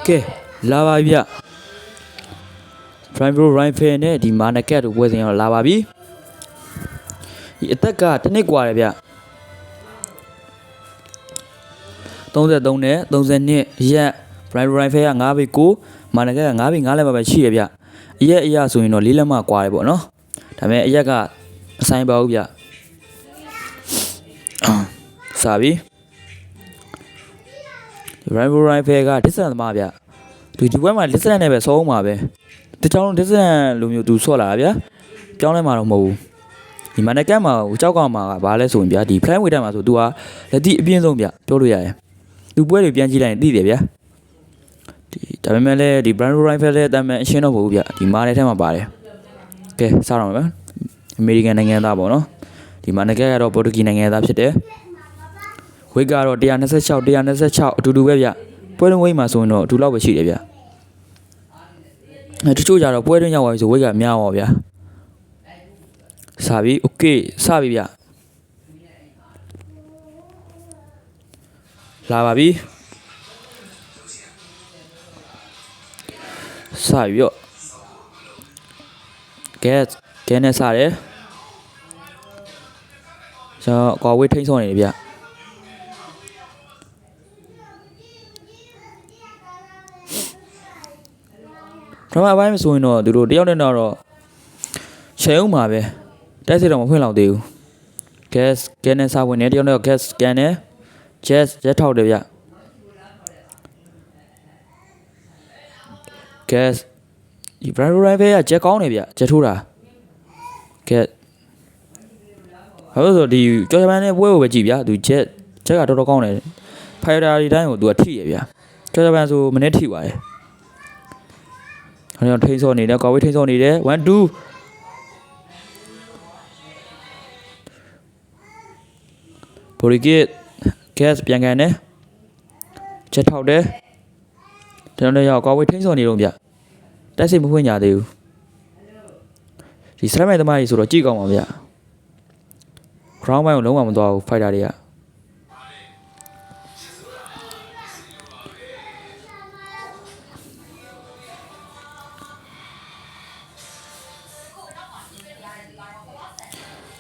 ကဲလာပါပြီဗျ Prime Pro Rifle နဲ့ဒီ Market တို့ပွဲစဉ်ရောလာပါပြီဒီအသက်ကတစ်နှစ်กว่าတယ်ဗျ33နဲ့32ရက် Prime Pro Rifle က9ပေ9 Market က9ပေ9လက်ပဲရှိရဗျအရက်အရဆိုရင်တော့4လက်မှกว่าတယ်ပေါ့နော်ဒါပေမဲ့အရက်ကအဆိုင်ပါဘူးဗျစာပြီ Prime Pro Rifle က distance သမားဗျဒီပွဲမှာ distance နဲ့ပဲစောအောင်ပါပဲတချောင်း distance လိုမျိုးသူဆော့လာတာဗျာပြောင်းလဲမှာတော့မဟုတ်ဘူးဒီ Market မှာကြောက်ကောင်မှာကဘာလဲဆိုရင်ဗျာဒီ Fly Weight မှာဆိုသူကလက်တိအပြင်းဆုံးဗျပြောလို့ရတယ်သူပွဲတွေပြန်ကြည့်လိုက်ရင်သိတယ်ဗျာဒီဒါပေမဲ့လည်းဒီ Prime Pro Rifle လည်းတမ်းမဲ့အရှင်းတော့မဟုတ်ဘူးဗျဒီ Market ထဲမှာပါတယ်ကဲစတော့မယ်ဗျ American နိုင်ငံသားပေါ့နော်ဒီ Market ကတော့ Portuguese နိုင်ငံသားဖြစ်တယ်ဝိတ်ကတော့126အတူတူပဲဗျပွဲတွင်းဝိတ်မှာဆိုရင်တော့အတူလောက်ပဲရှိတယ်ဗျတချို့ကြတော့ပွဲတွင်းရောက်သွားပြီဆိုဝိတ်ကများပါဗျာစာပြီโอเคစပြီဗျလာပါပြီစပြီရောကဲနဲ့စတယ်ကျွန်တော်ကွာဝေးထိန်းဆောင်နေတယ်ဗျပထမပိုင်းဆိုရင်တော့သူတို့တယောက်နဲ့တော့ရှယ်အောင်ပါပဲတိုက်စစ်တော့မဖွင့်လောက်သေးဘူး gas နဲ့စဝင်နေတယောက်နဲ့ gas scan နဲ့ jet ထောက်တယ်ဗျ gas ဒီ Prime Pro Rifle က jet ကောင်းတယ်ဗျ jet ထိုးတာ gas ဘာလို့ဆိုဒီကြော်ဂျပန်နဲ့ပွဲကိုပဲကြည့်ဗျသူ jet ကတော်တော်ကောင်းတယ် fighter တွေတိုင်းကိုသူကထိရဗျကြော်ဂျပန်ဆိုမနေ့ထိပါတယ်ဟိုထိန်းစောနေတယ်ကွာဝေးထိန်းစောနေတယ်1 2ဘော်ရီကစ် gas ပြန်ကန်တယ်ချက်ထောက်တယ်ကျွန်တော်ရောက်ကွာဝေးထိန်းစောနေတော့ဗျတက်စိတ်မဖွင့်ကြသေးဘူးဒီစရမိုင်သမားကြီးဆိုတော့ကြည့်ကောင်းပါဗျ ground ဘိုင်းကိုလုံးဝမသွားဘူး fighter တွေက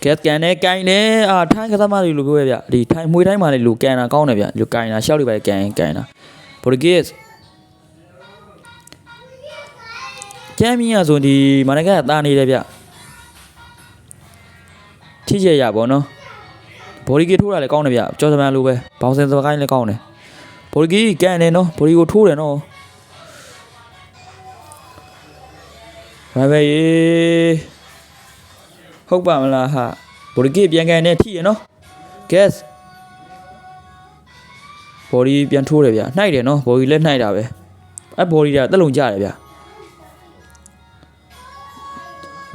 ကက်ကန်နဲ့ကိုင်းနဲ့ထိုင်းကစားမတွေလိုပြောရဗျဒီထိုင်းမွေးတိုင်းမှာလေလိုကန်တာကောင်းတယ်ဗျလိုကိုင်းတာရှောက်တွေပဲကန်တာပိုရဂစ်ကျမ်းမင်းရဆိုဒီမနက်ကတာနေတယ်ဗျထိကျရပါတော့ဘော်ရီကထိုးတာလည်းကောင်းတယ်ဗျကြော်စပန်လိုပဲဘောင်စင်စပကိုင်းလည်းကောင်းတယ်ဘော်ရီကကန်နေနော်ဘော်ရီကိုထိုးတယ်နော်ဘာပဲဟုတ်ပါမလားဟာဘော်ဒီပြန်ကန်နဲ့ထိရနော် gas ဘော်ဒီပြန်ထိုးတယ်ဗျနှိုက်တယ်နော်ဘော်ဒီလည်းနှိုက်တာပဲဘော်ဒီကတက်လုံကြတယ်ဗျ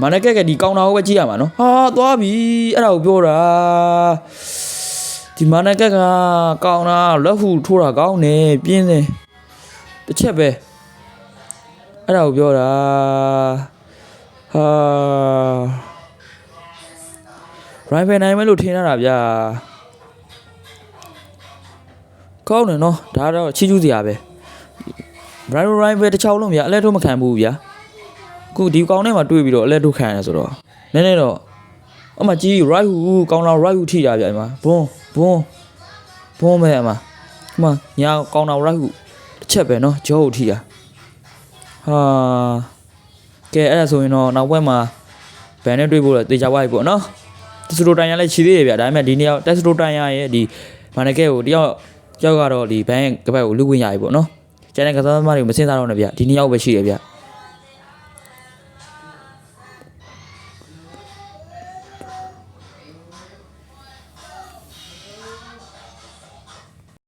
မနက်ကဒီကောင်တာကိုပဲကြည့်ရမှာနော်ဟာသွားပြီအဲ့ဒါကိုပြောတာဒီမနက်ကကောင်တာလက်ဟုထိုးတာကောင်းတယ်ပြင်းတယ်တစ်ချက်ပဲအဲ့ဒါကိုပြောတာဟာ Rifle နိုင်မယ်လို့ထင်ရတာဗျာကောင်းတယ်နော်ဒါတော့ချီးကျူးစရာပဲ Rifle တစ်ချောင်းလုံးဗျာအလဲထုတ်မခံဘူးဗျာခုဒီကောင်ထဲမှာတွေ့ပြီးတော့အလဲထုတ်ခံရတယ်ဆိုတော့နည်းနည်းတော့အမကြီး right ဟူကောင်တော် right ဟူထိတာဗျာဒီမှာဘွန်းပဲအမညာကောင်တော် right ဟူတစ်ချက်ပဲနော်ကြောဟူထိတာဟာကဲအဲ့ဒါဆိုရင်တော့နောက်ဘက်မှာဘန်နဲ့တွေ့ဖို့တော့တေချာဝိုက်ပေါ့နော်တက်စတိုတိုင်ရလည်းခြေသေးရဗျာဒါပေမဲ့ဒီနေ့တက်စတိုတိုင်ရရဲ့ဒီမာနကဲကိုတယောက်ကတော့ဒီဘန်ကဘက်ကိုလူဝင်ရပြီပေါ့နော်ကျန်တဲ့ကစားသမားတွေကိုမစင်စားတော့နဲ့ဗျာဒီနေ့ရောက်ပဲရှိတယ်ဗျာ